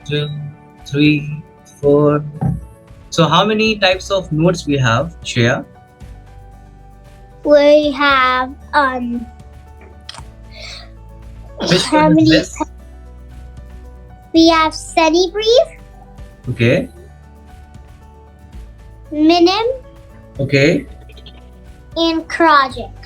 Two, three, four. So how many types of notes we have, Shreya? We have Which how one is many? this? We have semi-brief, Okay, minim, okay. and project.